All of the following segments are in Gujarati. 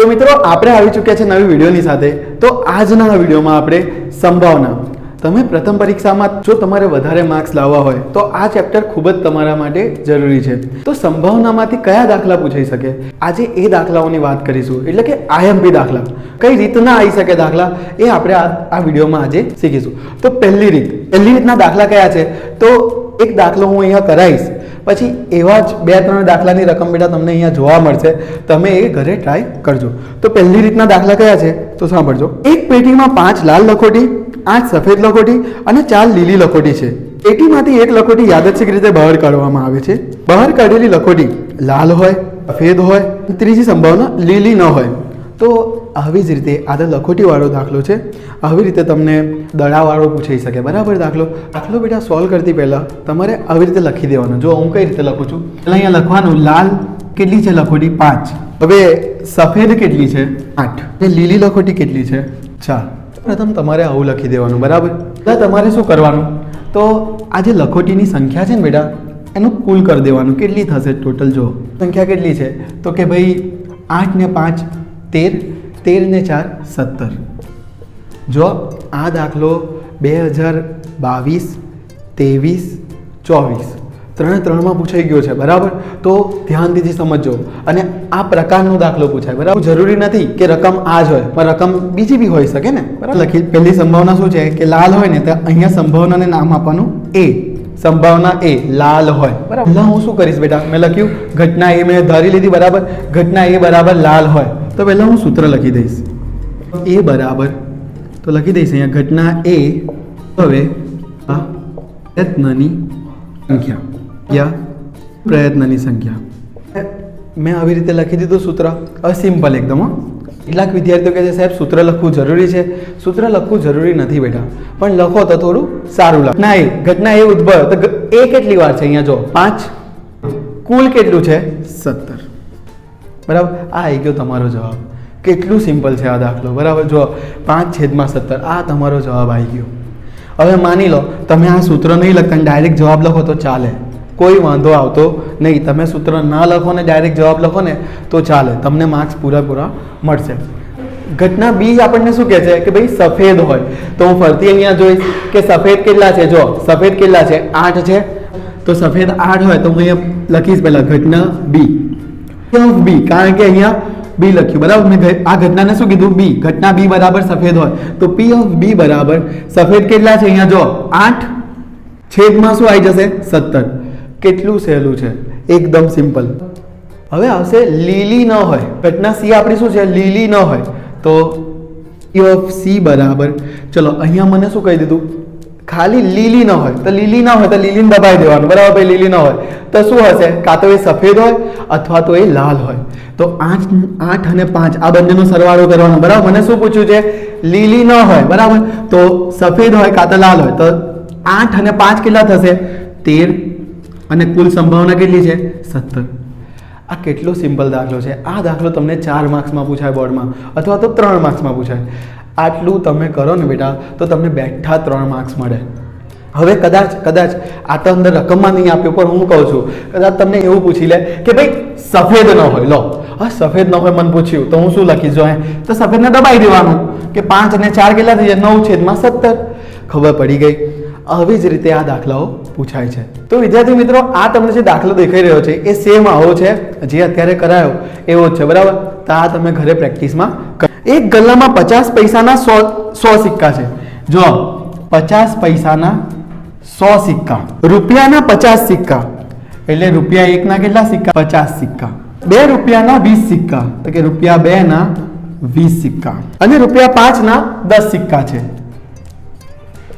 તો મિત્રો આપણે આવી ચૂક્યા છે નવી વિડીયોની સાથે. તો આજના વિડીયોમાં આપણે સંભાવના, તમે પ્રથમ પરીક્ષામાં જો તમારે વધારે માર્ક્સ લાવવા હોય તો આ ચેપ્ટર ખૂબ જ તમારા માટે જરૂરી છે. તો સંભાવનામાંથી કયા દાખલા પૂછાઈ શકે, આજે એ દાખલાઓની વાત કરીશું. એટલે કે આઈએમપી દાખલા કઈ રીતના આવી શકે દાખલા, એ આપણે આ વિડીયોમાં આજે શીખીશું. તો પહેલી રીતના દાખલા કયા છે, તો એક દાખલો હું અહીંયા કરાવીશ, પછી એવા જ 2-3 દાખલાની રકમ બેટા તમને અહીંયા જોવા મળશે. તમે એ ઘરે ટ્રાય કરજો. તો પહેલી રીતના દાખલા કયા છે તો સાંભળજો. એક પેટીમાં 5 લાલ લખોટી, 8 સફેદ લખોટી અને 4 લીલી લખોટી છે. પેટીમાંથી એક લખોટી યાદચ્છિક રીતે બહાર કાઢવામાં આવે છે. બહાર કાઢેલી લખોટી લાલ હોય, સફેદ હોય, ત્રીજી સંભાવના લીલી ન હોય. તો આવી જ રીતે આ તો લખોટીવાળો દાખલો છે. આવી રીતે તમને દડાવાળો પૂછાઈ શકે. બરાબર. દાખલો બેટા સોલ્વ કરતી પહેલાં તમારે આવી રીતે લખી દેવાનું. જો હું કઈ રીતે લખું છું, પહેલાં અહીંયા લખવાનું લાલ કેટલી છે લખોટી 5. હવે સફેદ કેટલી છે 8. અને લીલી લખોટી કેટલી છે 4. પ્રથમ તમારે આવું લખી દેવાનું. બરાબર. એટલે તમારે શું કરવાનું, તો આ જે લખોટીની સંખ્યા છે ને બેટા એનું કુલ કરી દેવાનું. કેટલી થશે ટોટલ, જો સંખ્યા કેટલી છે તો કે ભાઈ 8 ને 5 13, 13 ને 4 17. જો આ દાખલો 2022, 23, 24 ત્રણમાં પૂછાઈ ગયો છે. બરાબર. તો ધ્યાનથી સમજજો. અને આ પ્રકારનો દાખલો પૂછાય. બરાબર. જરૂરી નથી કે રકમ આ જ હોય, પણ રકમ બીજી બી હોઈ શકે ને. બરાબર. લખી પહેલી સંભાવના શું છે કે લાલ હોય ને, તો અહીંયા સંભાવનાને નામ આપવાનું એ. સંભાવના એ લાલ હોય. બરાબર. પહેલા હું શું કરીશ બેટા, મેં લખ્યું ઘટના એ મેં ધારી લીધી. બરાબર. ઘટના એ બરાબર લાલ હોય, તો પહેલા હું સૂત્ર લખી દઈશ. એ બરાબર તો લખી દઈશ અહીંયા ઘટના એ. હવે આ પ્રયત્નની સંખ્યા યા પ્રયત્નની સંખ્યા મેં આવી રીતે લખી દીધું સૂત્ર. હવે સિમ્પલ એકદમ. કેટલાક વિદ્યાર્થીઓ કહે છે સાહેબ સૂત્ર લખવું જરૂરી છે. સૂત્ર લખવું જરૂરી નથી બેટા, પણ લખો તો થોડું સારું લાગે. ઘટના એ ઉદ્ભવ, તો એ કેટલી વાર છે અહીંયા જો 5, કુલ કેટલું છે 17. બરાબર. આ આવી ગયો તમારો જવાબ. કેટલું સિમ્પલ છે આ દાખલો. બરાબર. જો 5/17 આ તમારો જવાબ આવી ગયો. હવે માની લો તમે આ સૂત્ર નહીં લખતા ડાયરેક્ટ જવાબ લખો તો ચાલે, કોઈ વાંધો આવતો નહીં. તમે સૂત્ર ના લખો ને ડાયરેક્ટ જવાબ લખો ને તો ચાલે, તમને માર્ક્સ પૂરા મળશે. ઘટના બી આપણને શું કહે છે કે ભાઈ સફેદ હોય, તો હું ફરતી અહીંયા જોઈશ કે સફેદ કેટલા છે. જો સફેદ કેટલા છે 8 છે, તો સફેદ 8 હોય તો હું અહીંયા લખીશ પહેલા ઘટના બી. બી કારણ કે અહીંયા બી લખ્યું. બરાબર. મેં આ ઘટનાને શું કીધું બી. ઘટના બી બરાબર સફેદ હોય, તો પી ઓફ બી બરાબર સફેદ કેટલા છે અહીંયા જો 8 છેદમાં શું આવી જશે 17. કેટલું સહેલું છે, એકદમ સિમ્પલ. હવે આવશે લીલી ન હોય. ઘટના સી આપણી શું છે લીલી ન હોય, તો પી ઓફ સી બરાબર, ચલો અહીંયા મને શું કહી દીધું ખાલી લીલી ન હોય, તો લીલી ન હોય તો લીલીને દબાઈ દેવાનું. બરાબર. ભાઈ લીલી ન હોય તો શું હશે, કાં તો એ સફેદ હોય અથવા તો એ લાલ હોય. તો 8 અને 5 આ બંનેનો સરવાળો કરવાનો. બરાબર. મને શું પૂછ્યું છે લીલી ન હોય. બરાબર. તો સફેદ હોય કાં તો લાલ હોય, તો 8 અને 5 કેટલા થશે 13, અને કુલ સંભાવના કેટલી છે 17. આ કેટલો સિમ્પલ દાખલો છે. આ દાખલો તમને 4 માર્ક્સમાં પૂછાય બોર્ડમાં, અથવા તો 3 માર્ક્સમાં પૂછાય. આટલું તમે કરો ને બેટા તો તમને બેઠા 3 માર્ક્સ મળે. હવે કદાચ આ તો અંદર રકમમાં નહીં આપ્યો, પણ હું કહું છું કદાચ તમને એવું પૂછી લે કે ભાઈ સફેદ ન હોય. લો હા સફેદ ન હોય મને પૂછ્યું, તો હું શું લખીશ જો તો સફેદને દબાઈ દેવાનું કે 5 અને 4 કેટલા થઈ જાય 9/17. ખબર પડી ગઈ. આવી જ રીતે આ દાખલાઓ પૂછાય છે. તો વિદ્યાર્થી મિત્રો આ તમને જે દાખલો દેખાઈ રહ્યો છે એ સેમ આવો છે જે અત્યારે કરાયો એવો જ છે. બરાબર. તો આ તમે ઘરે પ્રેક્ટિસમાં એક ગલ્લામાં 50 પૈસાના 100 સિક્કા છે. જો 50 પૈસાના 100 સિક્કા, રૂપિયાના 50 સિક્કા, એટલે રૂપિયા 1 ના કેટલા સિક્કા 50 સિક્કા. 2 રૂપિયાના 20 સિક્કા, તો કે રૂપિયા 2 ના 20 સિક્કા, અને રૂપિયા 5 ના 10 સિક્કા છે.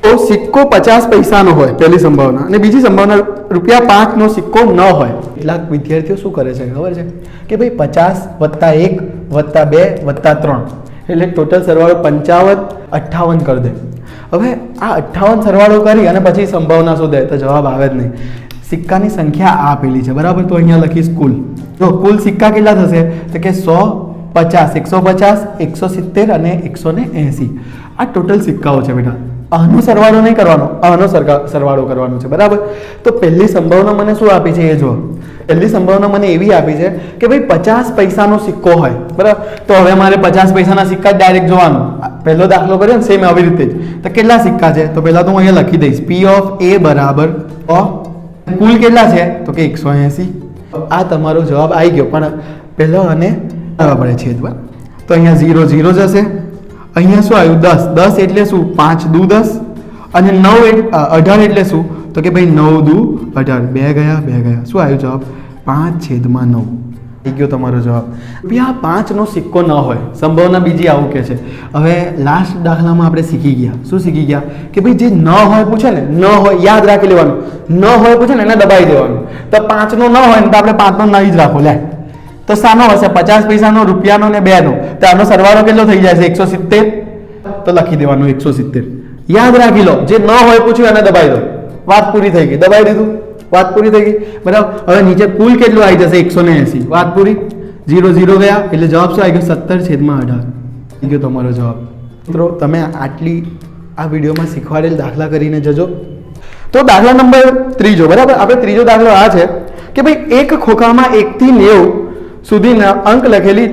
તો સિક્કો 50 પૈસાનો હોય પહેલી સંભાવના, અને બીજી સંભાવના રૂપિયા 5 નો સિક્કો ન હોય. કેટલાક વિદ્યાર્થીઓ શું કરે છે ખબર છે કે ભાઈ 50 + 1 + 2 + 3 એટલે ટોટલ સરવાળો 55 58 કરી દે. હવે આ 58 સરવાળો કરી અને પછી સંભાવના શોધે તો જવાબ આવે જ નહીં. સિક્કાની સંખ્યા આ આપેલી છે. બરાબર. તો અહીંયા લખીશ કુલ. જો કુલ સિક્કા કેટલા થશે તો કે 100, 50, 150, 170 અને 180. આ ટોટલ સિક્કાઓ છે બેટા. આનો સરવાળો નહીં કરવાનો, આનો સરવાળો કરવાનો છે. બરાબર. તો પહેલી સંભાવના મને શું આપી છે એ જો પહેલી સંભાવના મને એવી આપી છે કે ભાઈ 50 પૈસાનો સિક્કો હોય, બરાબર. તો હવે મારે 50 પૈસાના સિક્કા ડાયરેક્ટ જોવાનું. પહેલો દાખલો કર્યો ને સેમ આવી રીતે જ. તો કેટલા સિક્કા છે? તો પહેલા તો હું અહીંયા લખી દઈશ P of A બરાબર કુલ કેટલા છે? તો કે 180. આ તમારો જવાબ આવી ગયો, પણ પહેલો અને પડે છેદમાં. તો અહીંયા 0 0 જશે. અહીંયા શું આવ્યું? 10 10 એટલે શું? 5 દુ 10 અને 9 18 એટલે શું? તો કે ભાઈ 9 દુ 18, 2 ગયા 2 ગયા. શું આવ્યું જવાબ? 5/9 થઈ ગયો તમારો જવાબ. ભાઈ આ 5 નો સિક્કો ન હોય, સંભાવના બીજી આવું કે છે. હવે લાસ્ટ દાખલામાં આપણે શીખી ગયા. શું શીખી ગયા? કે ભાઈ જે ન હોય પૂછે ને, ન હોય યાદ રાખી લેવાનું. ન હોય પૂછે ને એને દબાઈ દેવાનું. તો 5 નો ન હોય ને તો આપણે 5 નો નહીં જ રાખો. લે તો સાનો હશે? 50 પૈસાનો, રૂપિયાનો ને 2 નો. તો આનો સરવાળો કેટલો થઈ જાય છે? 170. તો લખી દેવાનું 170. યાદ રાખી લો. જે ન હોય પૂછ્યું એને દબાઈ દો. વાત પૂરી થઈ ગઈ. દબાઈ દીધું, વાત પૂરી થઈ ગઈ, બરાબર. હવે નીચે કુલ કેટલું આવી જશે? 180. વાત પૂરી. 0 0 ગયા એટલે જવાબ શું આવી ગયો? 17/18 થઈ ગયો તમારો જવાબ. મિત્રો તમે આટલી આ વિડીયોમાં શીખવાડેલ દાખલા કરીને જજો. તો દાખલા નંબર ત્રીજો, બરાબર. આપણે ત્રીજો દાખલો આ છે કે ભાઈ એક ખોખામાં 1 થી 90 સુધીના અંક લખેલી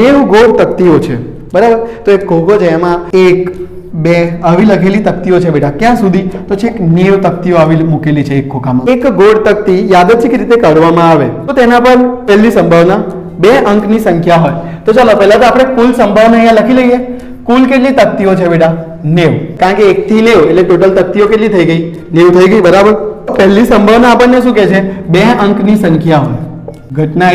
90 ગોળ તકતીઓ છે, બરાબર. તો એક ખોખો છે, એમાં 1 2 આવી લખેલી તકતીઓ છે બેટા. ક્યાં સુધી? તો છેક 90 તકતીઓ આવી મૂકેલી છે એક ખોખામાં. એક ગોળ તકતી યાદચ્છિક રીતે કાઢવામાં આવે તો તેના પર પહેલી સંભાવના 2 અંકની સંખ્યા હોય. તો ચાલો પહેલા તો આપણે કુલ સંભાવના અહીંયા લખી લઈએ. કુલ કેટલી તકતીઓ છે બેટા? 90. કારણ કે 1 થી 90 એટલે ટોટલ તકતીઓ કેટલી થઈ ગઈ? 90 થઈ ગઈ, બરાબર. પહેલી સંભાવના આપણને શું કહે છે? 2 અંકની સંખ્યા હોય. ઘટના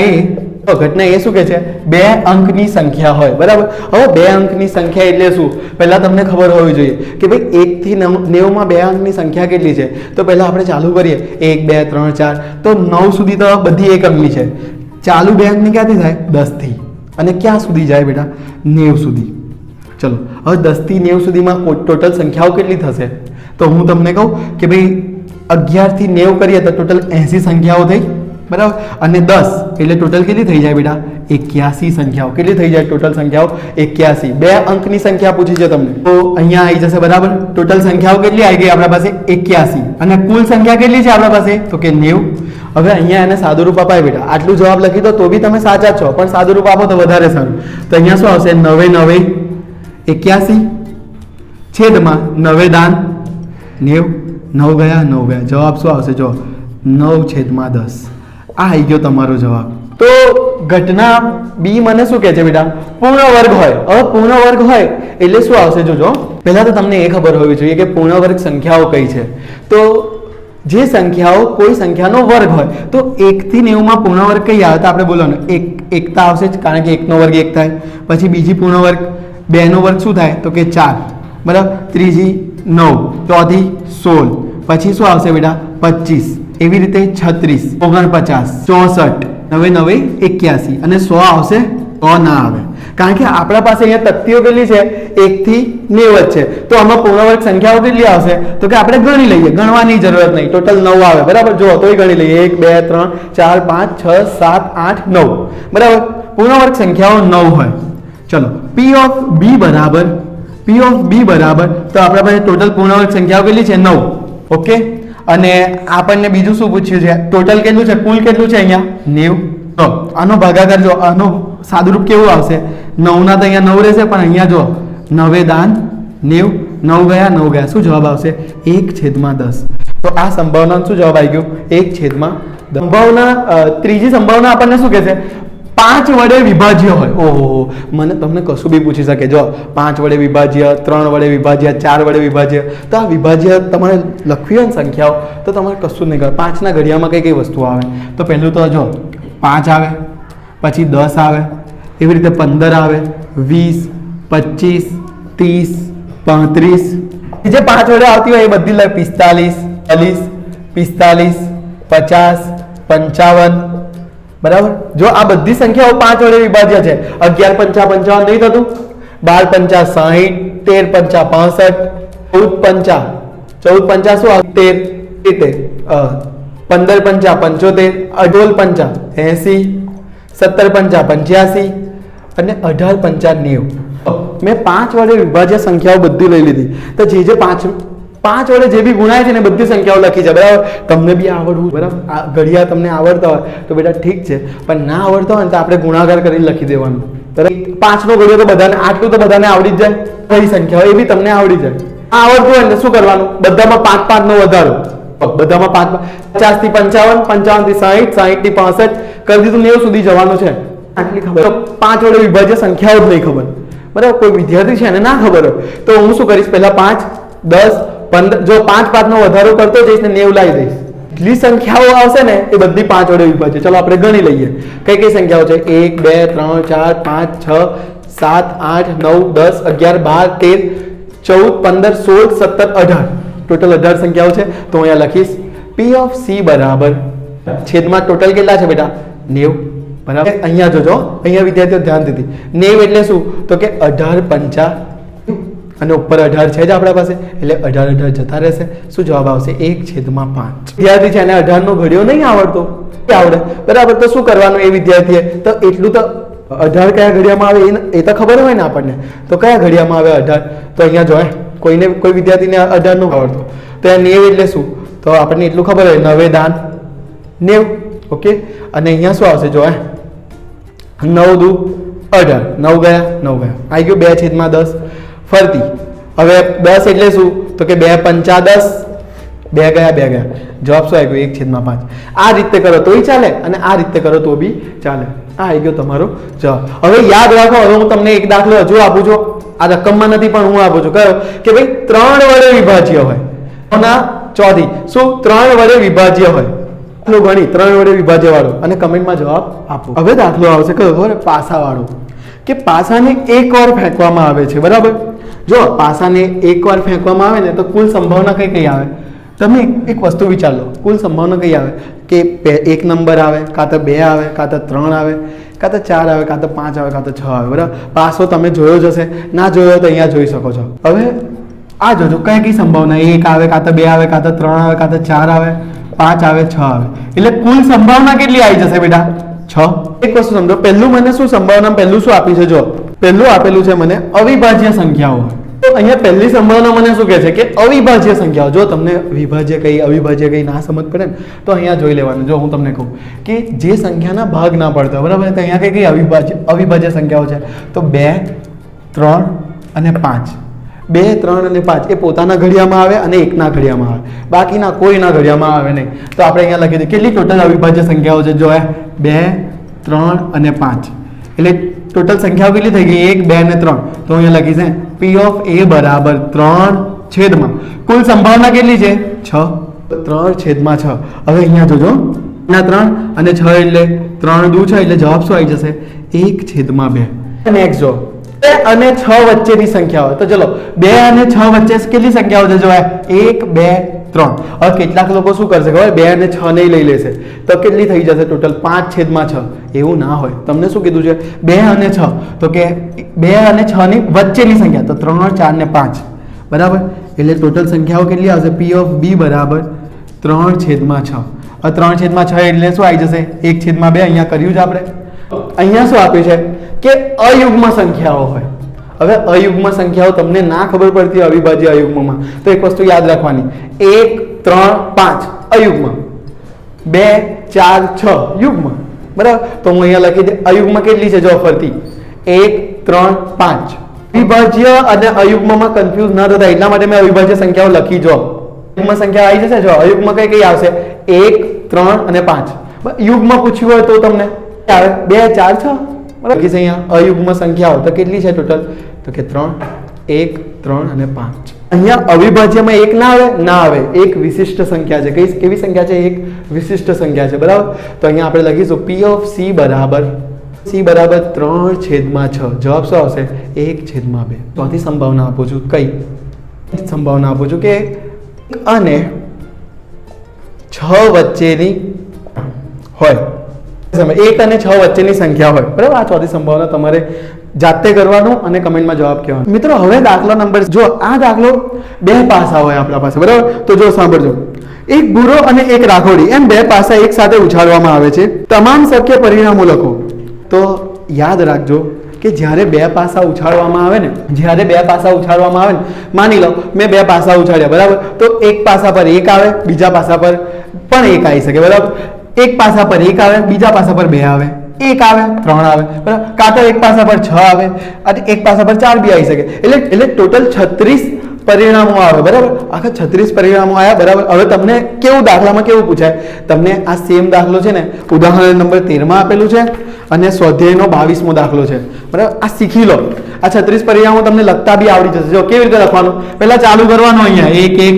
એ શું કહે છે? 2 અંકની સંખ્યા હોય, બરાબર. હવે 2 અંકની સંખ્યા એટલે શું? પહેલા તમને ખબર હોવી જોઈએ કે ભાઈ 1 થી 90 માં 2 અંકની સંખ્યા કેટલી છે. તો પહેલા આપણે ચાલુ કરીએ 1 2 3 4. તો 9 સુધી તો બધી 1 અંકની છે. ચાલુ 2 અંકની ક્યાંથી થાય? 10 થી. અને ક્યાં સુધી જાય બેટા? 90 સુધી. ચલો હવે 10 થી 90 સુધીમાં ટોટલ સંખ્યાઓ કેટલી થશે? તો હું તમને કહું કે ભાઈ 11 થી 90 કરીએ તો ટોટલ 80 સંખ્યાઓ થઈ, બરાબર. અને 10 એટલે ટોટલ કેટલી થઈ જાય બેટા? 81 સંખ્યાઓ. કેટલી થઈ જાય ટોટલ સંખ્યાઓ? 81. 2 અંકની સંખ્યા પૂછી છે તમને, તો અહીંયા આવી જશે, બરાબર. ટોટલ સંખ્યાઓ કેટલી આવી ગઈ આપણા પાસે? 81. અને કુલ સંખ્યા કેટલી છે આપણા પાસે? તો કે 90. હવે અહીંયા એને સાદુરૂપ અપાય બેટા. આટલું જવાબ લખી દો તો બી તમે સાચા છો, પણ સાદુરૂપ આપો તો વધારે સારું. તો અહીંયા શું આવશે? 9 9 81 છેદમાં 9 દાન 90. 9 ગયા 9 ગયા. જવાબ શું આવશે? જો 9/10. આ આવી ગયો તમારો જવાબ. તો ઘટના બી મને શું કહે છે બેટા? પૂર્ણ વર્ગ હોય. હવે પૂર્ણ વર્ગ હોય એટલે શું આવશે? જોજો પહેલા તો તમને એ ખબર હોવી જોઈએ કે પૂર્ણ વર્ગ સંખ્યાઓ કઈ છે. તો જે સંખ્યાઓ કોઈ સંખ્યાનો વર્ગ હોય તો 1 થી 90 માં પૂર્ણ વર્ગ કઈ આવે? તો આપણે બોલવાનું એકતા આવશે જ, કારણ કે 1 નો વર્ગ 1 થાય. પછી બીજી પૂર્ણ વર્ગ 2 નો વર્ગ શું થાય? તો કે 4, બરાબર. ત્રીજી 9, ચોથી 16, પછી શું આવશે બેટા? 25, એવી રીતે 36, 49, 64, 9 81 અને 100 આવશે? 100 ના આવે, કારણ કે આપણા પાસે અહીંયા તકતીઓ કેટલી છે? 1 થી 90 છે. તો આમાં પૂર્ણ વર્ગ સંખ્યાઓ કેટલી આવશે? તો કે આપણે ગણી લઈએ, ગણવાની જરૂરત નહીં. ટોટલ 9 આવે, બરાબર. જો તોય ગણી લઈએ 1 2 3 4 5 6 7 8 9, બરાબર. પૂર્ણ વર્ગ સંખ્યાઓ 9 હોય. ચલો P of B બરાબર તો આપણા પાસે ટોટલ પૂર્ણ વર્ગ સંખ્યાઓ કેટલી છે? 9. ઓકે. અને આપણને બીજું શું પૂછ્યું છે? ટોટલ કેટલું છે? કુલ કેટલું છે અહીંયા? 90. તો આનો ભાગાકાર જો, આનો સાદુરૂપ કેવું આવશે? 9 ના તો અહીંયા 9 રહેશે, પણ અહીંયા જો 9 દાન 90. 9 ગયા 9 ગયા. શું જવાબ આવશે? 1/10. તો આ સંભાવનાનો શું જવાબ આવી ગયો? 1/10. સંભાવના ત્રીજી સંભાવના આપણને શું કહે છે? 5 વડે વિભાજ્ય હોય. ઓહો, મને તમને કશું બી પૂછી શકે. જો 5 વડે વિભાજ્ય, 3 વડે વિભાજ્ય, 4 વડે વિભાજ્ય. તો આ વિભાજ્ય તમારે લખવી હોય ને સંખ્યાઓ તો તમારે કશું નહીં કરે. 5 ના ઘડિયામાં કઈ કઈ વસ્તુ આવે? તો પહેલું તો જો 5 આવે, પછી 10 આવે, એવી રીતે 15 આવે, 20, 25, 30, 35. જે 5 વડે આવતી હોય એ બધી લખ. 45, 40, 45, 50, 55, બરાબર. જો આ બધી સંખ્યાઓ 5 વડે વિભાજ્ય છે. 11 પંચા 55 નહીં થતું? 12 પંચા 60, 13 પંચા 65, 14 પંચા શું આવે? 13, 15 પંચા 75, 18 પંચા 80, 17 પંચા 85 અને 18 પંચા 90. મેં 5 વડે વિભાજ્ય સંખ્યાઓ બધી લઈ લીધી. તો જે 5 5 વડે જે બી ગુણાય છે ને બધી સંખ્યાઓ લખી છે, બરાબર. તમને બી આવડવું, બરાબર. આ ઘડિયા તમને આવડતા હોય તો બેટા ઠીક છે, પણ ના આવડતા હોય ને તો આપણે ગુણાકાર કરીને લખી દેવાનું, બરાબર. 5 નો ઘડિયો તો બધાને, આટલું તો બધાને આવડી જ જાય. કઈ સંખ્યા હોય એ બી તમને આવડી જાય. આ આવડતું હોય ને શું કરવાનું, બધામાં 5 નો વધારો, બધામાં 5 50 થી 55, 55 થી 60, 60 થી 65 કરી દીધું, 90 સુધી જવાનું છે. આટલી ખબર, 5 વડે વિભાજ્ય સંખ્યાઓ જ નહીં ખબર, બરાબર. કોઈ વિદ્યાર્થી છે એને ના ખબર હોય તો હું શું કરીશ, પહેલા 5, 10, 15, જો 5 નો વધારો કરતો જઈશ ને 90 લાવી દઈશ. એટલી સંખ્યાઓ આવશે ને એ બધી 5 વડે વિભાજ્ય. ચલો આપણે ગણી લઈએ કઈ કઈ સંખ્યાઓ છે. 1 2 3 4 5 6 7 8 9 10 11 12 13 14 15 16 17 18, ટોટલ 18 સંખ્યાઓ છે. તો અહીંયા લખીશ P of C બરાબર છેદમાં ટોટલ કેટલા છે બેટા 90, બરાબર. અહીંયા જોજો, અહીંયા વિદ્યાર્થીઓ ધ્યાન દીધી, 90 એટલે શું તો કે 18 5 અને ઉપર 18 છે જ આપણા પાસે, એટલે 18 જતા રહેશે. શું જવાબ આવશે 1/5. વિદ્યાર્થી છે એને 18 નો ઘડિયો નહીં આવડતો, આવડે, બરાબર. તો શું કરવાનું એ વિદ્યાર્થીએ, તો એટલું તો 18 કયા ઘડિયામાં આવે એ તો ખબર હોય ને આપણને, તો કયા ઘડિયામાં આવે 18, તો અહીંયા જો કોઈ વિદ્યાર્થીને 18 નો આવડતો તો 90 એટલે શું, તો આપણને એટલું ખબર હોય 9 દાન 90, ઓકે. અને અહીંયા શું આવશે જો 9 દુ 18, 9 ગયા 9 ગયા, આવી ગયું 2/10 ફરતી. હવે 10 એટલે શું તો કે 2 5 10, 2 ગયા 2 ગયા, જવાબ શું આવી ગયો 1/5. આ રીતે કરો તોય ચાલે અને આ રીતે કરો તો બી ચાલે. આ આવી ગયો તમારો જવાબ. હવે યાદ રાખો, હવે હું તમને એક દાખલો હજુ આપું છું, આ રકમમાં નથી પણ હું આપું છું, કયો કે ભાઈ 3 વડે વિભાજ્ય હોય, ના ચોથી શું 3 વડે વિભાજ્ય હોય, દાખલો ગણી 3 વડે વિભાજ્ય વાળો અને કમેન્ટમાં જવાબ આપો. હવે દાખલો આવશે કયો ખબર, પાસા વાળો, કે પાસાને એકવાર ફેંકવામાં આવે છે, બરાબર. જો પાસાને એકવાર ફેંકવામાં આવે ને તો કુલ સંભાવના કઈ કઈ આવે, તમે એક વસ્તુ વિચાર લો, કુલ સંભાવના કઈ આવે કે 1 નંબર આવે, કાં તો 2 આવે, કાં તો 3 આવે, કાં તો 4 આવે, કાં તો 5 આવે, કાં તો 6 આવે, બરાબર. પાસો તમે જોયો જ હશે, ના જોયો તો અહીંયા જોઈ શકો છો. હવે આ જોજો કઈ કઈ સંભાવના, 1 આવે, કાં તો 2 આવે, કાં તો 3 આવે, કાં તો 4 આવે, 5 આવે, 6 આવે, એટલે કુલ સંભાવના કેટલી આવી જશે બેટા 6. એક વસ્તુ સમજો, પહેલું મને શું સંભાવના, પહેલું શું આપ્યું છે, જો પહેલું આપેલું છે મને અવિભાજ્ય સંખ્યાઓ. તો અહીંયા પહેલી સંભાવના મને શું કહે છે કે અવિભાજ્ય સંખ્યાઓ. જો તમને વિભાજ્ય કઈ અવિભાજ્ય કઈ ના સમજ પડે ને તો અહીંયા જોઈ લેવાનું. જો હું તમને કહું કે જે સંખ્યાના ભાગ ના પડતા, બરાબર, તો અહીંયા કઈ કઈ અવિભાજ્ય સંખ્યાઓ છે, તો 2 3 અને 5. 2 3 અને 5 એ પોતાના ઘડિયામાં આવે અને એકના ઘડિયામાં આવે, બાકીના કોઈના ઘડિયામાં આવે નહીં. તો આપણે અહીંયા લખી દઈએ કેટલી ટોટલ અવિભાજ્ય સંખ્યાઓ છે, જો 2 3 અને 5, એટલે ટોટલ સંખ્યાઓ કેટલી થઈ ગઈ 1 2 અને 3. તો અહીંયા લખી છે P of A બરાબર 3 છેદમાં કુલ સંભાવના કેટલી છે 6, 3/6. હવે અહીંયા જોજો, 3 અને 6 એટલે 3 દુ 6 એટલે જવાબ શું આવી જશે 1/2. નેક્સ્ટ જો 2 અને 6 વચ્ચેની સંખ્યાઓ, તો ચલો 2 અને 6 વચ્ચે કેટલી સંખ્યાઓ છે, જો 1 2 3. હવે કેટલાક લોકો શું કરશે ખબર, 2 અને 6 નહીં લઈ લેશે તો કેટલી થઈ જશે ટોટલ 5/6. એવું ના હોય, તમને શું કીધું છે 2 અને 6, તો કે 2 અને 6 ની વચ્ચેની સંખ્યા, તો 3 4 ને 5, બરાબર. એટલે ટોટલ સંખ્યાઓ કેટલી આવશે, P of B બરાબર 3/6. હવે 3/6 એટલે શું આવી જશે 1/2. અહીંયા કર્યું છે આપણે. અહીંયા શું આપ્યું છે કે અયુગ્મ સંખ્યાઓ હોય. હવે અયુગ્મ સંખ્યાઓ તમને ના ખબર પડતી અવિભાજ્ય અયુગ્મમાં, તો એક વસ્તુ યાદ રાખવાની, 1 3 5 અયુગ્મ, 2 4 6 યુગ્મ, બરાબર. તો હું અહીંયા લખી દે અયુગ્મ કેટલી છે, જો ફરતી 1 3 5. વિભાજ્ય અને અયુગ્મમાં કન્ફ્યુઝ ના થતા એટલા માટે મેં અવિભાજ્ય સંખ્યાઓ લખી. જો યુગ્મ સંખ્યા આવી જશે, જો અયુગ્મ કઈ કઈ આવશે 1 3 અને 5. યુગ્મ પૂછ્યું હોય તો તમને આવે 2 4 6, બરાબર. અહીંયા અયુગ્મ સંખ્યાઓ તો કેટલી છે ટોટલ, તો કે 3 1 3 અને 5. અહીંયા અવિભાજ્યમાં 1 ના આવે, ના આવે, એક વિશિષ્ટ સંખ્યા છે. કઈ કેવી સંખ્યા છે, એક વિશિષ્ટ સંખ્યા છે, બરાબર. તો અહીંયા આપણે લખીશું P of C બરાબર 3/6. જવાબ શું આવશે 1/2. ચોથી સંભાવના આપું છું, કઈ સંભાવના આપું છું કે અને 6 વચ્ચેની હોય, 1 અને 6 વચ્ચેની સંખ્યા હોય, બરાબર. આ ચોથી સંભાવના તમારે જાતે કરવાનું અને કમેન્ટમાં જવાબ કહેવાનો. મિત્રો હવે દાખલા નંબર, જો આ દાખલો 2 પાસા હોય આપણા પાસે, બરાબર. તો જો સાંભળજો, એક ભૂરો અને એક રાખોડી એમ 2 પાસા એક સાથે ઉછાળવામાં આવે છે, તમામ શક્ય પરિણામો લખો. તો યાદ રાખજો કે જ્યારે બે પાસા ઉછાળવામાં આવે ને, માની લો મેં બે પાસા ઉછાળ્યા, બરાબર, તો એક પાસા પર 1 આવે, બીજા પાસા પર પણ 1 આવી શકે, બરાબર, એક પાસા પર 1 આવે, બીજા પાસા પર 2 આવે, 1 આવે, 3 આવે, બરાબર, કાં તો એક પાસા પર 6 આવે અને એક પાસા પર 4 બી આવી શકે, એટલે ટોટલ 36 પરિણામો આવે, બરાબર, આખા 36 પરિણામો આવ્યા, બરાબર. હવે તમને દાખલામાં કેવું પૂછાય, તમને આ સેમ દાખલો છે ને ઉદાહરણ નંબર 13 માં આપેલું છે અને સ્વાધ્યાયનો 22મો દાખલો છે, બરાબર. આ શીખી લો, આ 36 પરિણામો તમને લખતા બી આવડી જશે. જો કેવી રીતે લખવાનું, પહેલા ચાલુ કરવાનું, અહીંયા 1 1,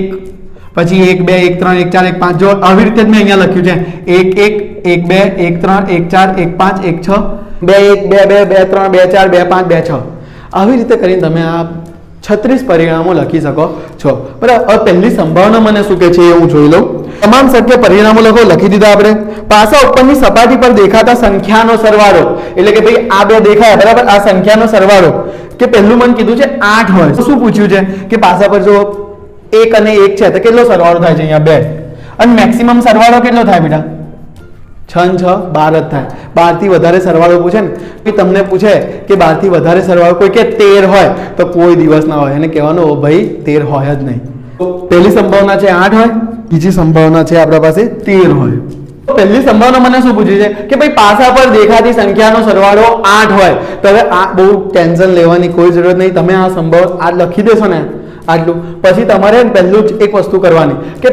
પછી 1 2 1 3 1 4 1 5, જો આવી રીતે જ મેં અહીંયા લખ્યું છે, 1 1 1 2 1 3 1 4 1 5 1 6 2 1 2 2 2 3 2 4 2 5 2 6, આવી રીતે કરીને તમે આ 36 પરિણામો લખી શકો છો, બરાબર. હવે પહેલી સંભાવના મને શું કહે છે એ હું જોઈ લઉં. તમામ શક્ય પરિણામો લખી દીધા આપણે. પાસા ઉપરની સપાટી પર દેખાતા સંખ્યાનો સરવાળો, એટલે કે ભાઈ આ બે દેખાય, બરાબર, આ સંખ્યાનો સરવાળો, કે પહેલું મને કીધું છે 8 હોય, તો શું પૂછ્યું છે કે પાસા પર જો 1 અને 1 છે તો કેટલો સરવાળો થાય છે, અહીંયા 2, અને મેક્સિમમ સરવાળો કેટલો થાય બેટા, 6 ને 6 12 જ થાય. 12 થી વધારે સરવાળો પૂછે ને, કે તમને પૂછે કે 12 થી વધારે સરવાળો કોઈ કે 13 હોય તો કોઈ દિવસ ના હોય, એને કહેવાનું ભાઈ 13 હોય જ નહીં. તો પહેલી સંભાવના છે 8 હોય, બીજી સંભાવના છે આપણા પાસે 13 હોય. પહેલી સંભાવના મને શું પૂછ્યું છે કે ભાઈ પાસા પર દેખાતી સંખ્યાનો સરવાળો 8 હોય, તો હવે આ બહુ ટેન્શન લેવાની કોઈ જરૂરત નહીં, તમે આ સંભાવના આ લખી દેશો ને આટલું, પછી તમારે પહેલું જ એક વસ્તુ કરવાની કે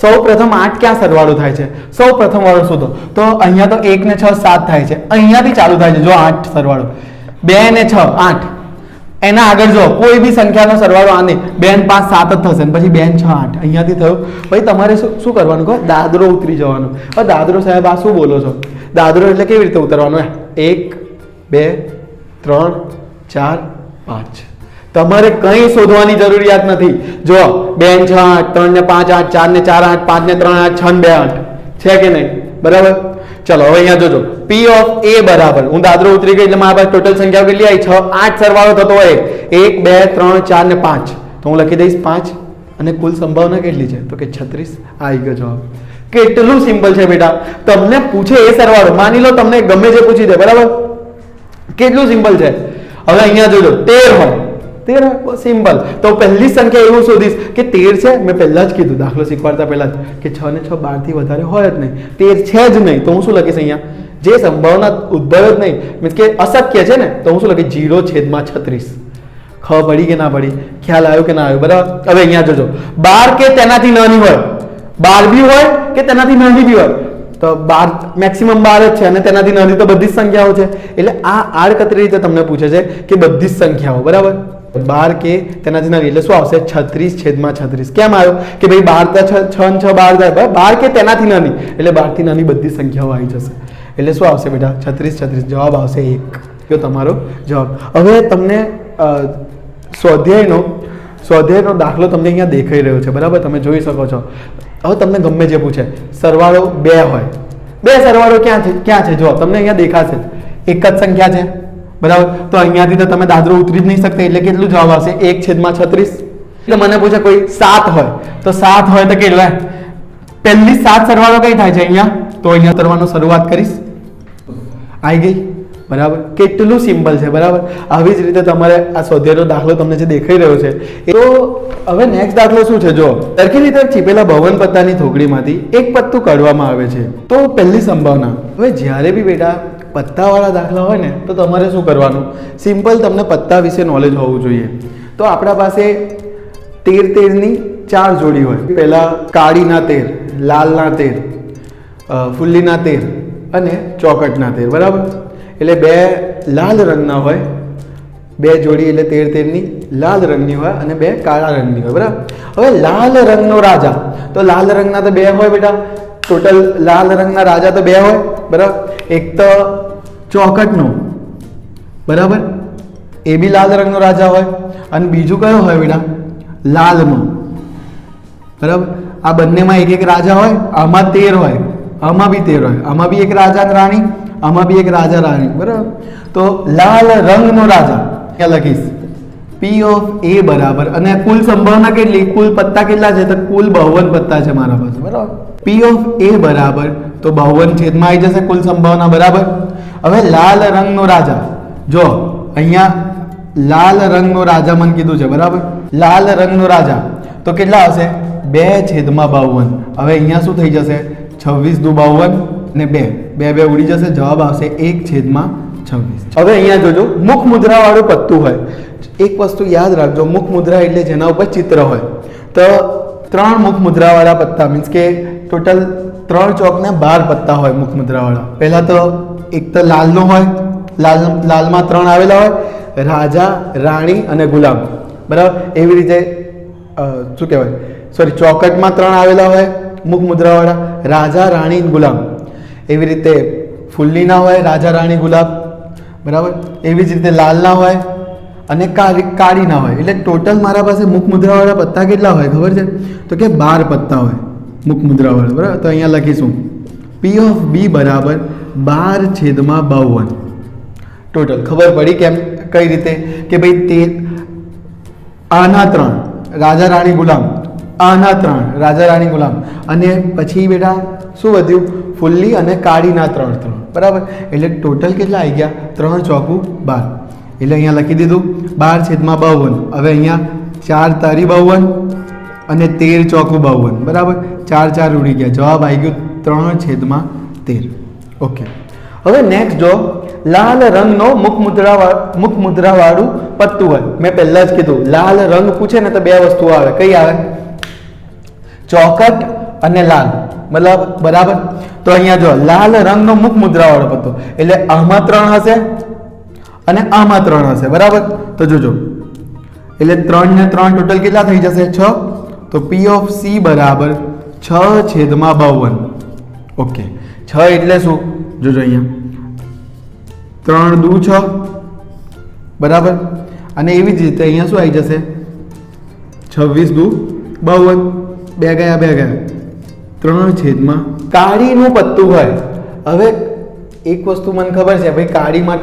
સૌ પ્રથમ 8 ક્યાં સરવાળો થાય છે, સૌ પ્રથમ વાળો શોધો. તો અહીંયા તો 1 ને 6 7 થાય છે, અહીંયાથી ચાલુ થાય છે, જો 8 સરવાળો, 2 ને 6 8, એના આગળ જો કોઈ બી સંખ્યાનો સરવાળો આ નહીં, 2 ને 5 7 જ થશે, પછી 2 ને 6 8, અહીંયાથી થયું. પછી તમારે શું કરવાનું કહો, દાદરો ઉતરી જવાનું. હવે દાદરો સાહેબ આ શું બોલો છો, દાદરો એટલે કેવી રીતે ઉતરવાનો, 1 2 3 4 5, તમારે કંઈ શોધવાની જરૂરિયાત નથી. જો 2 ને 6 8, 3 ને 5 8, 4 ને 4 8, 5 ને 3 8, 6 ને 2 8 છે કે નહીં, બરાબર. ચલો હવે અહીંયા જોજો, P of A બરાબર, હું દાદરો ઉતરી ગઈ એટલે મારા પાસે ટોટલ સંખ્યા કેટલી આવી, 6 8 સરવાળો થતો હોય, 1 2 3 4 ને 5, તો હું લખી દઈશ 5, અને કુલ સંભાવના કેટલી છે તો કે 36 આવી ગયો જવાબ. કેટલું સિમ્પલ છે બેટા, તમને પૂછે એ સરવાળો, માની લો તમને ગમે તે પૂછી દે, બરાબર, કેટલું સિમ્પલ છે. હવે અહીંયા જોજો 13 હોય, 13 સિમ્પલ, તો પહેલી સંખ્યા એવું શોધીશ કે 13 છે, મેં પહેલા જ કીધું દાખલો શીખવાડતા પહેલા જ કે 6 ને 6 12 થી વધારે હોય જ નહીં, 13 છે જ નહીં, તો હું શું લખીશ અહીંયા, જે સંભાવના ઉદ્ભવે જ નહીં, મીન્સ કે અશક્ય છે ને, તો હું શું લખીશ 0/36. ખબર પડી કે ના પડી, ખ્યાલ આવ્યો કે ના આવ્યો, બરાબર. હવે અહીંયા જોજો 12 કે તેનાથી નાની હોય, 12 બી હોય કે તેનાથી નાની બી હોય, તો 12 મેક્સિમમ 12 જ છે અને તેનાથી નાની તો બધી જ સંખ્યાઓ છે, એટલે આ આડકતરી રીતે તમને પૂછે છે કે બધી જ સંખ્યાઓ, બરાબર. 12 કે તેનાથી નાની એટલે શું આવશે, 36/36. કેમ આવ્યો કે ભાઈ 12 6 6 12 થાય, 12 કે તેનાથી નાની એટલે 12 થી નાની બધી સંખ્યાઓ આવી જશે, એટલે શું આવશે બેટા 36 જવાબ આવશે 1, તો તમારો જવાબ. હવે તમને સ્વાધ્યાયનો દાખલો તમને અહીંયા દેખાઈ રહ્યો છે, બરાબર, તમે જોઈ શકો છો. હવે તમને ગમે જે પૂછે, સરવાળો 2 હોય, 2 સરવાળો ક્યાં છે, જો તમને અહીંયા દેખાશે, એક જ સંખ્યા છે, બરાબર, તો અહીંયાથી તો તમે દાદરો ઉતરી જ નહીં શકતા, એટલે કેટલું જવાબ આવશે 1/36. એટલે મને પૂછે કોઈ 7 હોય, તો 7 હોય તો કેટલા, પહેલી 7 સરવાળો કઈ થાય છે અહીંયા, તો અહીંયા ઉતરવાનો શરૂઆત કરીશ, આવી ગઈ, બરાબર. કેટલું સિમ્પલ છે, બરાબર. આવી જ રીતે તમારે આ સ્વાધ્યાયનો દાખલો તમને જે દેખાઈ રહ્યો છે, તો હવે નેક્સ્ટ દાખલો શું છે, જો સરખી રીતે છીપેલા 52 પત્તાની થોકડીમાંથી એક પત્તું કાઢવામાં આવે છે, તો પહેલી સંભાવના. હવે જ્યારે બી બેટા પત્તાવાળા દાખલા હોય ને, તો તમારે શું કરવાનું, સિમ્પલ તમને પત્તા વિશે નોલેજ હોવું જોઈએ. તો આપણા પાસે 13 ની 4 જોડી હોય, પહેલા કાળીના 13, લાલના 13, ફુલ્લીના 13 અને ચોકટના 13, બરાબર. એટલે 2 લાલ રંગના હોય, 2 જોડી એટલે 13 ની લાલ રંગની હોય અને 2 કાળા રંગની હોય, બરાબર. હવે લાલ રંગનો રાજા, તો લાલ રંગના તો 2 હોય બેટા, ટોટલ લાલ રંગના રાજા તો 2 હોય, બરાબર. એક તો ચોકટનો, બરાબર, એ બી લાલ રંગનો રાજા હોય, અને બીજું કયો હોય બેટા, લાલનો, બરાબર. આ બંનેમાં એક એક રાજા હોય, આમાં 13 હોય, આમાં બી 13 હોય, આમાં બી એક રાજા રાણી, આમાં બી એક રાજા રાણી, બરાબર. તો લાલ રંગનો રાજા ક્યાં લખીશ, P of A બરાબર, અને કુલ સંભાવના કેટલી, કુલ પત્તા કેટલા છે, તો કુલ 52 પત્તા છે મારા પાસે, બરાબર. P of A બરાબર, તો 52 છેદમાં આવી જશે કુલ સંભાવના, બરાબર. હવે લાલ રંગનો રાજા, જો અહીંયા લાલ રંગનો રાજા મને કીધું છે, બરાબર? લાલ રંગનો રાજા તો કેટલા આવશે? 2/52. હવે અહીંયા શું થઈ જશે? 26 × 52 ને 2 2 ઉડી જશે, જવાબ આવશે 1/26. હવે અહીંયા જોજો, મુખ મુદ્રા વાળું પત્તું હોય. એક વસ્તુ યાદ રાખજો, મુખ મુદ્રા એટલે જેના ઉપર ચિત્ર હોય. તો 3 મુખ મુદ્રા વાળા પત્તા, મીન્સ કે ટોટલ 3 ચોક ને 12 પત્તા હોય મુખ મુદ્રા વાળા. પહેલા તો એક તો લાલનો હોય, લાલમાં 3 આવેલા હોય, રાજા, રાણી અને ગુલામ, બરાબર? એવી રીતે શું કહેવાય, સોરી, ચોકટમાં 3 આવેલા હોય મુખ મુદ્રા વાળા, રાજા, રાણી, ગુલામ. એવી રીતે ફૂલ્લીના હોય, રાજા, રાણી, ગુલાબ, બરાબર? એવી જ રીતે લાલના હોય અને કાળીના હોય. એટલે ટોટલ મારા પાસે મુખ મુદ્રા વાળા પત્તા કેટલા હોય ખબર છે? તો કે 12 પત્તા હોય મુખ મુદ્રા વાળા, બરાબર? તો અહીંયા લખીશું P of B બરાબર 12/52. ટોટલ ખબર પડી કેમ, કઈ રીતે? કે ભાઈ આના 3 રાજા, રાણી, ગુલામ, આના 3 રાજા, રાણી, ગુલામ, અને પછી બેટા શું વધ્યું? ફુલ્લી અને કાળીના 3, બરાબર? એટલે ટોટલ કેટલા આવી ગયા? 3 ચોકું 12. એટલે અહીંયા લખી દીધું 12/52. હવે અહીંયા 4 તારી 52 અને 13 ચોકું 52, બરાબર? 4 ઉડી ગયા, જવાબ આવી ગયો 3/13. ઓકે. હવે નેક્સ્ટ જો, લાલ રંગનો મુખ મુદ્રા વાળું પત્તું હોય. મેં પહેલા જ કીધું, લાલ રંગ પૂછે ને તો 2 વસ્તુઓ આવે. કઈ આવે? ચોકટ અને લાલ, મતલબ, બરાબર? તો અહીંયા જો, લાલ રંગનો મુખ મુદ્રા વાળો પત્તો એટલે આમાં 3 હશે અને આમાં 3 હશે, બરાબર? તો જોજો, એટલે 3 ને 3 ટોટલ કેટલા થઈ જશે? 6. તો P of C બરાબર 6/52. ઓકે. 6 એટલે શું? જોજો અહીંયા 3 દુ 6, બરાબર? અને એવી જ રીતે અહીંયા શું આવી જશે? 26 દુ 52. 2 ગયા 3/. કાળીનું પત્તું હોય. હવે એક વસ્તુ મને ખબર છે ભાઈ, કાળીમાં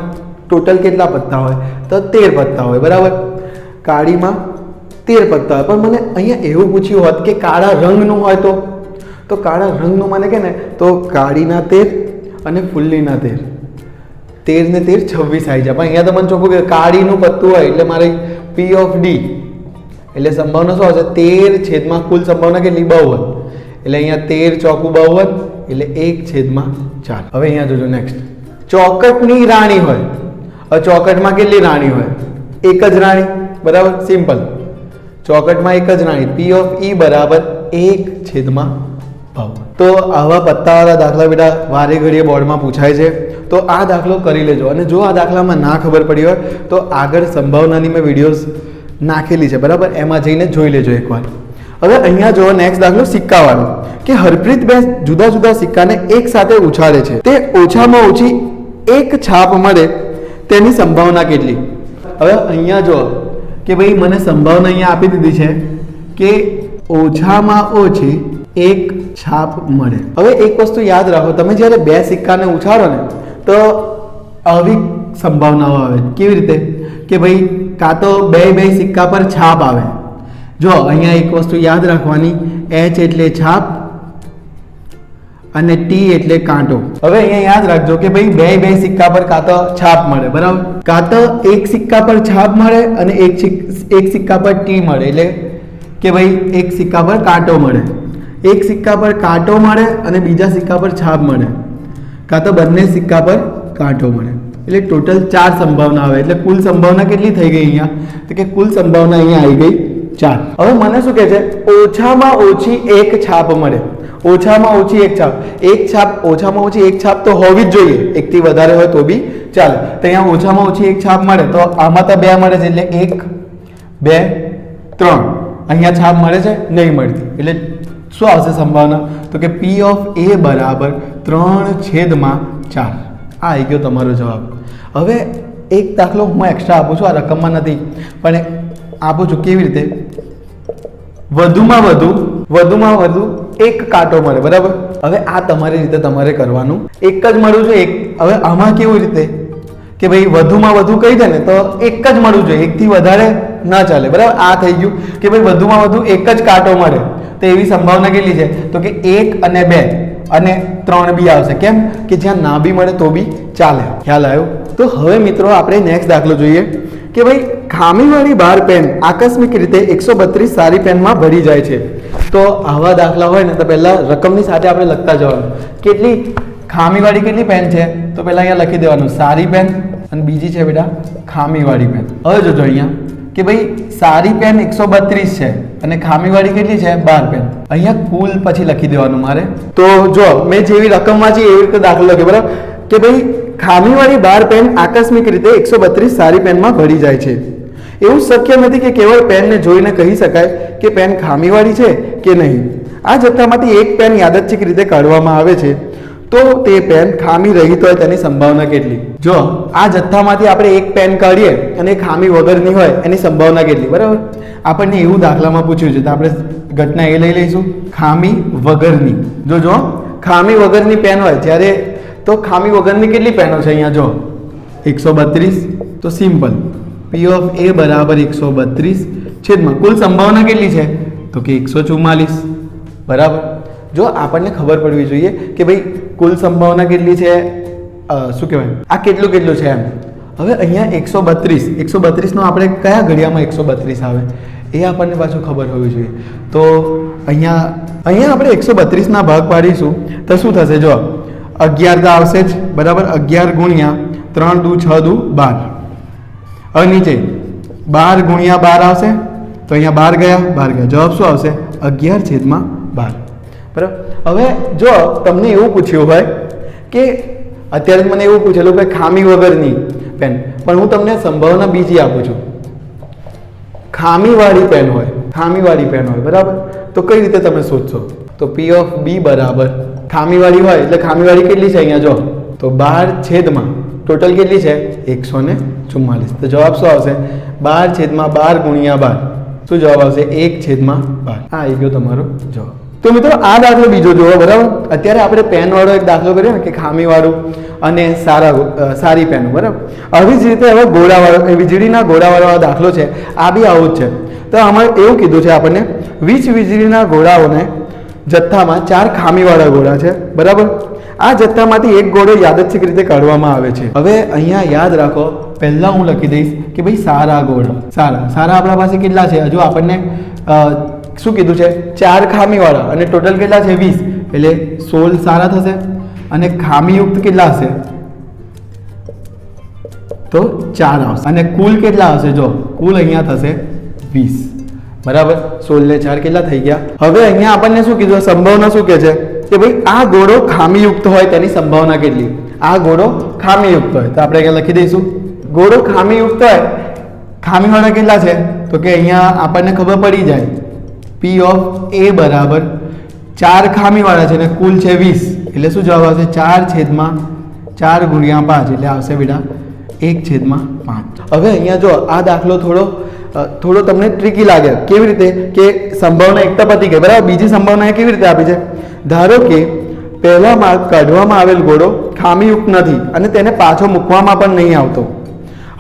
ટોટલ કેટલા પત્તા હોય? તો 13 પત્તા હોય, બરાબર? કાળીમાં 13 પત્તા હોય. પણ મને અહીંયા એવું પૂછ્યું હોત કે કાળા રંગનું હોય તો કાળા રંગનું મને કે ને તો કાળીના 13 અને ફુલ્લીના 13, 13 ને 13 26 આવી જાય. પણ અહીંયા તો મને ચોખ્ખું કે કાળીનું પત્તું હોય એટલે મારે P of D એટલે સંભાવના શું આવશે? 13 કુલ સંભાવના કેટલી? 52. એટલે અહીંયા 13 ચોકું 52 એટલે 1/4. હવે અહીંયા જોજો નેક્સ્ટ, ચોકટની રાણી હોય. હવે ચોકટમાં કેટલી રાણી હોય? એક જ રાણી, બરાબર? સિમ્પલ. ચોકટમાં એક જ રાણી. P of E બરાબર 1/52. તો આવા પત્તાવાળા દાખલા બેટા વારે ઘડીએ બોર્ડમાં પૂછાય છે, તો આ દાખલો કરી લેજો. અને જો આ દાખલામાં ના ખબર પડી હોય તો આગળ સંભાવનાની મેં વિડીયોઝ નાખેલી છે, બરાબર? એમાં જઈને જોઈ લેજો એકવાર. હવે અહીંયા જો નેક્સ્ટ દાખલો સિક્કાવાળો, કે હરપ્રીત બે જુદા જુદા સિક્કાને એક સાથે ઉછાળે છે, તે ઓછામાં ઓછી એક છાપ મળે તેની સંભાવના કેટલી? હવે અહીંયા જો કે ભાઈ મને સંભાવના અહીંયા આપી દીધી છે કે ઓછામાં ઓછી એક છાપ મળે. હવે એક વસ્તુ યાદ રાખો, તમે જ્યારે 2 સિક્કાને ઉછાળો ને તો આવી સંભાવનાઓ આવે. કેવી રીતે? કે ભાઈ કાં તો બે સિક્કા પર છાપ આવે. જો અહીંયા એક વસ્તુ યાદ રાખવાની, H એટલે છાપ અને T એટલે કાંટો. હવે અહીંયા યાદ રાખજો કે ભાઈ બે સિક્કા પર કાં તો છાપ મળે, બરાબર? કાં તો એક સિક્કા પર છાપ મળે અને એક સિક્કા પર T મળે, એટલે કે ભાઈ એક સિક્કા પર કાંટો મળે, એક સિક્કા પર કાંટો મળે અને બીજા સિક્કા પર છાપ મળે, કાં તો બંને સિક્કા પર કાંટો મળે. એટલે ટોટલ 4 સંભાવના આવે. એટલે કુલ સંભાવના કેટલી થઈ ગઈ અહીંયા? તો કે કુલ સંભાવના અહીંયા આવી ગઈ 4. હવે મને શું કહે છે? ઓછામાં ઓછી એક છાપ મળે. ઓછામાં ઓછી એક છાપ, ઓછામાં ઓછી એક છાપ તો હોવી જ જોઈએ. એકથી વધારે હોય તો બી ચાલે. તો અહીંયા ઓછામાં ઓછી એક છાપ મળે તો આમાં તો 2 મળે છે, એટલે 1 2 3. અહીંયા છાપ મળે છે? નહીં મળતી. એટલે શું આવશે સંભાવના? તો કે P of A બરાબર 3/4. આ આવી ગયો તમારો જવાબ. હવે એક દાખલો હું એક્સ્ટ્રા આપું છું, આ રકમમાં નથી પણ આપું છું. કેવી રીતે? વધુમાં વધુ એક કાંટો મળે, બરાબર? હવે આ તમારી રીતે તમારે કરવાનું. એક જ મળવું જોઈએ. હવે આમાં કેવી રીતે કે ભાઈ વધુમાં વધુ કહી દે ને તો એક જ મળવું જોઈએ, એકથી વધારે ના ચાલે, બરાબર? આ થઈ ગયું કે ભાઈ વધુમાં વધુ એક જ કાંટો મળે. તો એવી સંભાવના કેટલી છે? તો કે 1 અને 2. અને 3B આવશે. કેમ કે જ્યાં ના બી મળે તો બી ચાલે. ખ્યાલ આવ્યો? તો હવે મિત્રો આપણે નેક્સ્ટ દાખલો જોઈએ કે ભાઈ ખામીવાળી 12 પેન આકસ્મિક રીતે 132 સારી પેનમાં ભળી જાય છે. તો આવા દાખલા હોય ને તો પહેલા રકમની સાથે આપણે લખતા જવાનું. કેટલી ખામીવાળી કેટલી પેન છે તો પહેલા અહીંયા લખી દેવાનું સારી પેન અને બીજી છે બેટા ખામીવાળી પેન. હવે જોજો અહીંયા કે ભાઈ સારી પેન 132 છે અને ખામીવાળી કેટલી છે 12 પેન. અહીંયા કુલ પછી લખી દેવાનું મારે. તો જો મેં જેવી રકમ વાંચી એવી રીતે દાખલો લખ્યો બરાબર કે ભાઈ ખામીવાળી 12 પેન આકસ્મિક રીતે 132 સારી પેનમાં ભળી જાય છે. એવું શક્ય નથી કે કેવળ પેનને જોઈને કહી શકાય કે પેન ખામીવાળી છે કે નહીં. આ જથ્થામાંથી એક પેન યાદચ્છિક રીતે કાઢવામાં આવે છે તો તે પેન ખામી રહિત હોય તેની સંભાવના કેટલી? જો આ જથ્થામાંથી આપણે એક પેન કાઢીએ અને ખામી વગરની હોય એની સંભાવના કેટલી? બરાબર, આપણને એવું દાખલામાં પૂછ્યું છે તો આપણે ઘટના એ લઈ લઈશું ખામી વગરની. જો ખામી વગરની પેન હોય જ્યારે તો ખામી વગરની કેટલી પેનો છે? અહીંયા જો 132. તો સિમ્પલ P of A બરાબર 132 છેદમાં કુલ સંભાવના કેટલી છે તો કે 144. બરાબર, જો આપણને ખબર પડવી જોઈએ કે ભાઈ કુલ સંભાવના કેટલી છે, શું કહેવાય આ કેટલું છે એમ. હવે અહીંયા 132 નો આપણે કયા ઘડિયામાં 132 આવે એ આપણને પાછું ખબર હોવી જોઈએ. તો અહીંયા આપણે 132 ના ભાગ પાડીશું તો શું થશે? જો 11 તો આવશે જ. બરાબર, 11 ગુણ્યા 3 દુ 6 દુ 12. હવે નીચે 12 ગુણ્યા 12 આવશે તો અહીંયા 12 ગયા. જવાબ શું આવશે? 11/12. બરાબર. હવે જો તમને એવું પૂછ્યું હોય કે અત્યારે મને એવું પૂછેલું કે ખામી વગરની પેન, પણ હું તમને સંભાવના બીજી આપું છું. ખામીવાળી પેન હોય બરાબર, તો કઈ રીતે તમે શોધશો? તો P of B બરાબર ખામીવાળી હોય એટલે ખામીવાળી કેટલી છે અહીંયા જો તો 12 ટોટલ કેટલી છે 144. તો જવાબ શું આવશે? 12/12 ગુણ્યા 12. શું જવાબ આવશે? 1/12. આ આવી ગયો તમારો જવાબ. તો મિત્રો આ દાખલો બીજો જોવો. બરાબર, અત્યારે આપણે પેન વાળો એક દાખલો કર્યો ને કે ખામી વાળું અને સારી પેન. બરાબર, આવી જ રીતે હવે ગોળાવાળો વીજળીના ગોળાવાળો દાખલો છે. આ બી આવું જ છે. તો આમાં એવું કીધું છે આપણને 20 વીજળીના ગોળાઓને જથ્થામાં 4 ખામીવાળા ગોળા છે. બરાબર, આ જથ્થામાંથી એક ગોળો યાદચ્છિક રીતે કાઢવામાં આવે છે. હવે અહીંયા યાદ રાખો, પહેલા હું લખી દઈશ કે ભાઈ સારા ગોળા. સારા આપણા પાસે કેટલા છે? હજુ આપણને શું કીધું છે? 4 ખામીવાળા અને ટોટલ કેટલા છે 20 એટલે 16 સારા થશે. અને ખામીયુક્ત કેટલા હશે? તો 4 આવશે. અને કુલ કેટલા હશે? જો કુલ અહીંયા થશે 20. બરાબર, 16 ને 4 કેટલા થઈ ગયા? હવે અહીંયા આપણને શું કીધું? સંભાવના શું કહે છે કે ભાઈ આ ગોળો ખામીયુક્ત હોય તેની સંભાવના કેટલી? આ ગોળો ખામીયુક્ત હોય તો આપણે અહીંયા લખી દઈશું ગોળો ખામીયુક્ત હોય. ખામીવાળા કેટલા છે તો કે અહીંયા આપણને ખબર પડી જાય P of A બરાબર 4 ખામીવાળા છે અને કુલ છે 20 એટલે શું જવાબ આવશે? 4/4 ગુણ્યા 5 એટલે આવશે બેટા 1/5. હવે અહીંયા જો આ દાખલો થોડો તમને ટ્રિકી લાગે. કેવી રીતે કે સંભાવના એક તો પતી ગઈ. બરાબર, બીજી સંભાવના કેવી રીતે આપી છે? ધારો કે પહેલામાં કાઢવામાં આવેલ ગોળો ખામીયુક્ત નથી અને તેને પાછો મૂકવામાં પણ નહીં આવતો.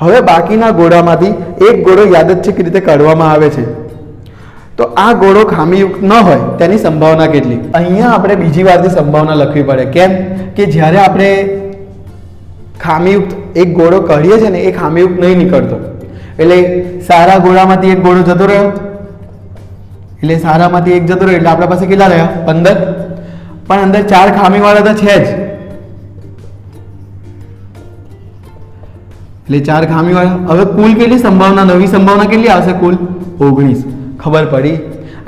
હવે બાકીના ગોળામાંથી એક ગોળો યાદચ્છિક રીતે કાઢવામાં આવે છે તો આ ગોળો ખામીયુક્ત ન હોય તેની સંભાવના કેટલી? અહીંયા આપણે બીજી વારની સંભાવના લખવી પડે. કેમ કે જ્યારે આપણે ખામીયુક્ત એક ગોળો કાઢીએ છીએ ને એ ખામીયુક્ત નહીં નીકળતો. એટલે સારા ગોળામાંથી એક ગોળો જતો રહ્યો એટલે સારામાંથી એક જતો રહ્યો એટલે આપણા પાસે કેટલા રહ્યા? 15. પણ અંદર 4 ખામીવાળા તો છે જ એટલે 4 ખામીવાળા. હવે કુલ કેટલી સંભાવના? નવી સંભાવના કેટલી આવશે? કુલ 19. ખબર પડી?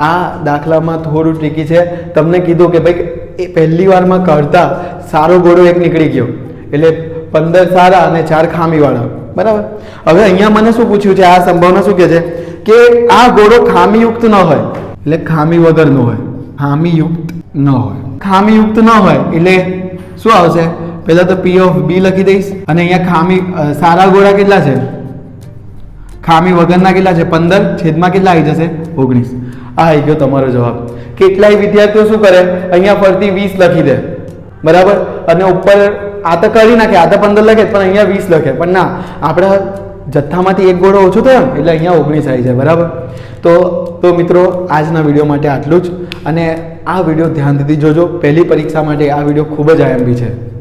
આ દાખલામાં થોડું ટ્રિકી છે. તમને કીધું કે ભાઈ એ પહેલી વારમાં કાઢતા સારો ગોળો એક નીકળી ગયો એટલે 15 સારા અને 4 ખામીવાળા. બરાબર, હવે અહીંયા મને શું પૂછ્યું છે? આ સંભાવના શું કહે છે કે આ ગોળો ખામીયુક્ત ન હોય એટલે ખામી વગરનો હોય. ખામીયુક્ત ન હોય એટલે શું આવશે? પહેલા તો P of B લખી દઈશ અને અહીંયા સારા ગોળા કેટલા છે? ખામી વગરના કેટલા છે? 15 છેદમાં કેટલા આવી જશે? 19. આ આવી ગયો તમારો જવાબ. કેટલાય વિદ્યાર્થીઓ શું કરે? અહીંયા ફરતી 20 લખી દે. બરાબર, અને ઉપર આ તો કરી નાખે, આ તો 15 લખે પણ અહીંયા 20 લખે. પણ ના, આપણા જથ્થામાંથી એક ગોળો ઓછો થયો એટલે અહીંયા 19 આવી જાય. બરાબર, તો મિત્રો આજના વિડીયો માટે આટલું જ. અને આ વિડીયો ધ્યાનથી જોજો. પહેલી પરીક્ષા માટે આ વિડીયો ખૂબ જ આયંબી છે.